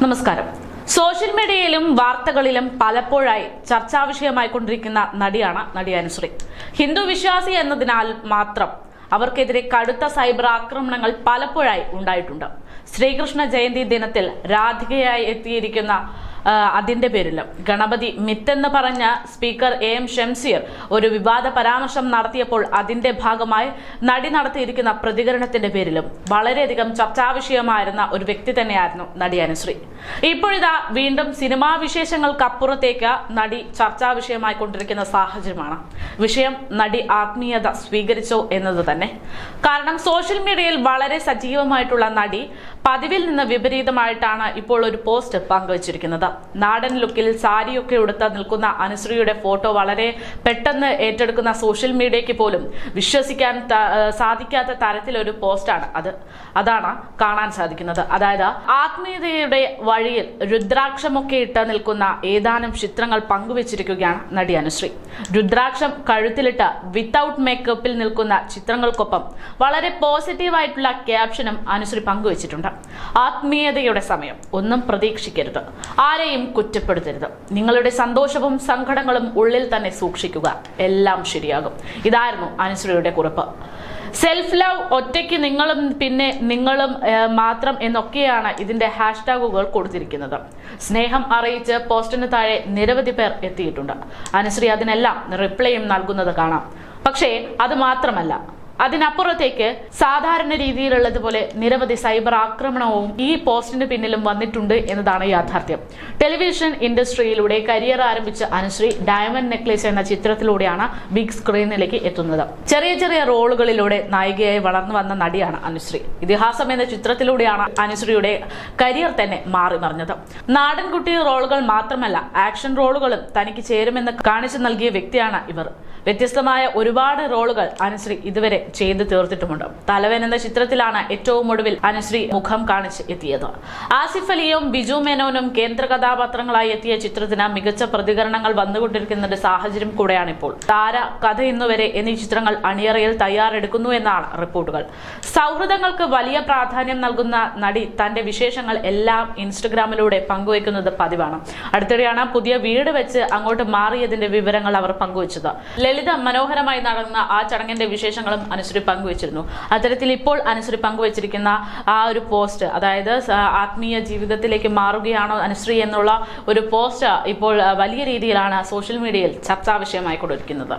നമസ്കാരം. സോഷ്യൽ മീഡിയയിലും വാർത്തകളിലും പലപ്പോഴായി ചർച്ചാ വിഷയമായിക്കൊണ്ടിരിക്കുന്ന നടിയാണ് നടി അനുശ്രീ. ഹിന്ദു വിശ്വാസി എന്നതിനാൽ മാത്രം അവർക്കെതിരെ കടുത്ത സൈബർ ആക്രമണങ്ങൾ പലപ്പോഴായി ഉണ്ടായിട്ടുണ്ട്. ശ്രീകൃഷ്ണ ജയന്തി ദിനത്തിൽ രാധികയായി എത്തിയിരിക്കുന്ന അതിന്റെ പേരിലും ഗണപതി മിത്തെന്ന് പറഞ്ഞ സ്പീക്കർ എം ഷംസീർ ഒരു വിവാദ പരാമർശം നടത്തിയപ്പോൾ അതിന്റെ ഭാഗമായി നടി നടത്തിയിരിക്കുന്ന പ്രതികരണത്തിന്റെ പേരിലും വളരെയധികം ചർച്ചാ വിഷയമായിരുന്ന ഒരു വ്യക്തി തന്നെയായിരുന്നു നടി അനുശ്രീ. ഇപ്പോഴിതാ വീണ്ടും സിനിമാ വിശേഷങ്ങൾക്കപ്പുറത്തേക്ക് നടി ചർച്ചാ വിഷയമായി കൊണ്ടിരിക്കുന്ന സാഹചര്യമാണ്. വിഷയം നടി ആത്മീയത സ്വീകരിച്ചോ എന്നത് തന്നെ. കാരണം സോഷ്യൽ മീഡിയയിൽ വളരെ സജീവമായിട്ടുള്ള നടി പതിവിൽ നിന്ന് വിപരീതമായിട്ടാണ് ഇപ്പോൾ ഒരു പോസ്റ്റ് പങ്കുവച്ചിരിക്കുന്നത്. നാടൻ ലുക്കിൽ സാരിയൊക്കെ ഉടുത്ത് നിൽക്കുന്ന അനുശ്രീയുടെ ഫോട്ടോ വളരെ പെട്ടെന്ന് ഏറ്റെടുക്കുന്ന സോഷ്യൽ മീഡിയയ്ക്ക് പോലും വിശ്വസിക്കാൻ സാധിക്കാത്ത തരത്തിലൊരു പോസ്റ്റാണ് അതാണ് കാണാൻ സാധിക്കുന്നത്. അതായത് ആത്മീയതയുടെ വഴിയിൽ രുദ്രാക്ഷമൊക്കെ ഇട്ട് നിൽക്കുന്ന ഏതാനും ചിത്രങ്ങൾ പങ്കുവച്ചിരിക്കുകയാണ് നടി അനുശ്രീ. രുദ്രാക്ഷം കഴുത്തിലിട്ട് വിത്തൌട്ട് മേക്കപ്പിൽ നിൽക്കുന്ന ചിത്രങ്ങൾക്കൊപ്പം വളരെ പോസിറ്റീവായിട്ടുള്ള ക്യാപ്ഷനും അനുശ്രീ പങ്കുവച്ചിട്ടുണ്ട്. ആത്മീയതയുടെ സമയം, ഒന്നും പ്രതീക്ഷിക്കരുത്, ആരെയും കുറ്റപ്പെടുത്തരുത്, നിങ്ങളുടെ സന്തോഷവും സങ്കടങ്ങളും ഉള്ളിൽ തന്നെ സൂക്ഷിക്കുക, എല്ലാം ശരിയാകും. ഇതായിരുന്നു അനുശ്രീയുടെ കുറിപ്പ്. സെൽഫ് ലവ്, ഒറ്റയ്ക്ക് നിങ്ങളും പിന്നെ നിങ്ങളും മാത്രം എന്നൊക്കെയാണ് ഇതിന്റെ ഹാഷ്ടാഗുകൾ കൊടുത്തിരിക്കുന്നത്. സ്നേഹം അറിയിച്ച് പോസ്റ്റിന് താഴെ നിരവധി പേർ എത്തിയിട്ടുണ്ട്. അനുശ്രീ അതിനെല്ലാം റിപ്ലൈയും നൽകുന്നത് കാണാം. പക്ഷേ അത് മാത്രമല്ല, അതിനപ്പുറത്തേക്ക് സാധാരണ രീതിയിലുള്ളതുപോലെ നിരവധി സൈബർ ആക്രമണവും ഈ പോസ്റ്റിന് പിന്നിലും വന്നിട്ടുണ്ട് എന്നതാണ് യാഥാർത്ഥ്യം. ടെലിവിഷൻ ഇൻഡസ്ട്രിയിലൂടെ കരിയർ ആരംഭിച്ച അനുശ്രീ ഡയമണ്ട് നെക്ലേസ് എന്ന ചിത്രത്തിലൂടെയാണ് ബിഗ് സ്ക്രീനിലേക്ക് എത്തുന്നത്. ചെറിയ ചെറിയ റോളുകളിലൂടെ നായികയായി വളർന്നു വന്ന നടിയാണ് അനുശ്രീ. ഇതിഹാസം എന്ന ചിത്രത്തിലൂടെയാണ് അനുശ്രീയുടെ കരിയർ തന്നെ മാറി മറിഞ്ഞത്. നാടൻകുട്ടി റോളുകൾ മാത്രമല്ല, ആക്ഷൻ റോളുകളും തനിക്ക് ചേരുമെന്ന് കാണിച്ചു നൽകിയ വ്യക്തിയാണ് ഇവർ. വ്യത്യസ്തമായ ഒരുപാട് റോളുകൾ അനുശ്രീ ഇതുവരെ ചെയ്തു തീർത്തിട്ടുമുണ്ട്. തലവൻ എന്ന ചിത്രത്തിലാണ് ഏറ്റവും ഒടുവിൽ അനുശ്രീ മുഖം കാണിച്ച് എത്തിയത്. ആസിഫ് അലിയും ബിജു മേനോനും കേന്ദ്ര കഥാപാത്രങ്ങളായി എത്തിയ ചിത്രത്തിന് മികച്ച പ്രതികരണങ്ങൾ വന്നുകൊണ്ടിരിക്കുന്ന ഒരു സാഹചര്യം കൂടെയാണ് ഇപ്പോൾ. താര, കഥ ഇന്നുവരെ എന്നീ ചിത്രങ്ങൾ അണിയറയിൽ തയ്യാറെടുക്കുന്നു എന്നാണ് റിപ്പോർട്ടുകൾ. സൗഹൃദങ്ങൾക്ക് വലിയ പ്രാധാന്യം നൽകുന്ന നടി തന്റെ വിശേഷങ്ങൾ എല്ലാം ഇൻസ്റ്റഗ്രാമിലൂടെ പങ്കുവയ്ക്കുന്നത് പതിവാണ്. അടുത്തിടെയാണ് പുതിയ വീട് വെച്ച് അങ്ങോട്ട് മാറിയതിന്റെ വിവരങ്ങൾ അവർ പങ്കുവച്ചത്. ലളിത മനോഹരമായി നടന്ന ആ ചടങ്ങിന്റെ വിശേഷങ്ങളും അനുശ്രീ പങ്കുവച്ചിരുന്നു. അത്തരത്തിൽ ഇപ്പോൾ അനുശ്രീ പങ്കുവച്ചിരിക്കുന്ന ആ ഒരു പോസ്റ്റ്, അതായത് ആത്മീയ ജീവിതത്തിലേക്ക് മാറുകയാണോ അനുശ്രീ എന്നുള്ള ഒരു പോസ്റ്റ് ഇപ്പോൾ വലിയ രീതിയിലാണ് സോഷ്യൽ മീഡിയയിൽ ചർച്ചാ വിഷയമായി കൊണ്ടിരിക്കുന്നത്.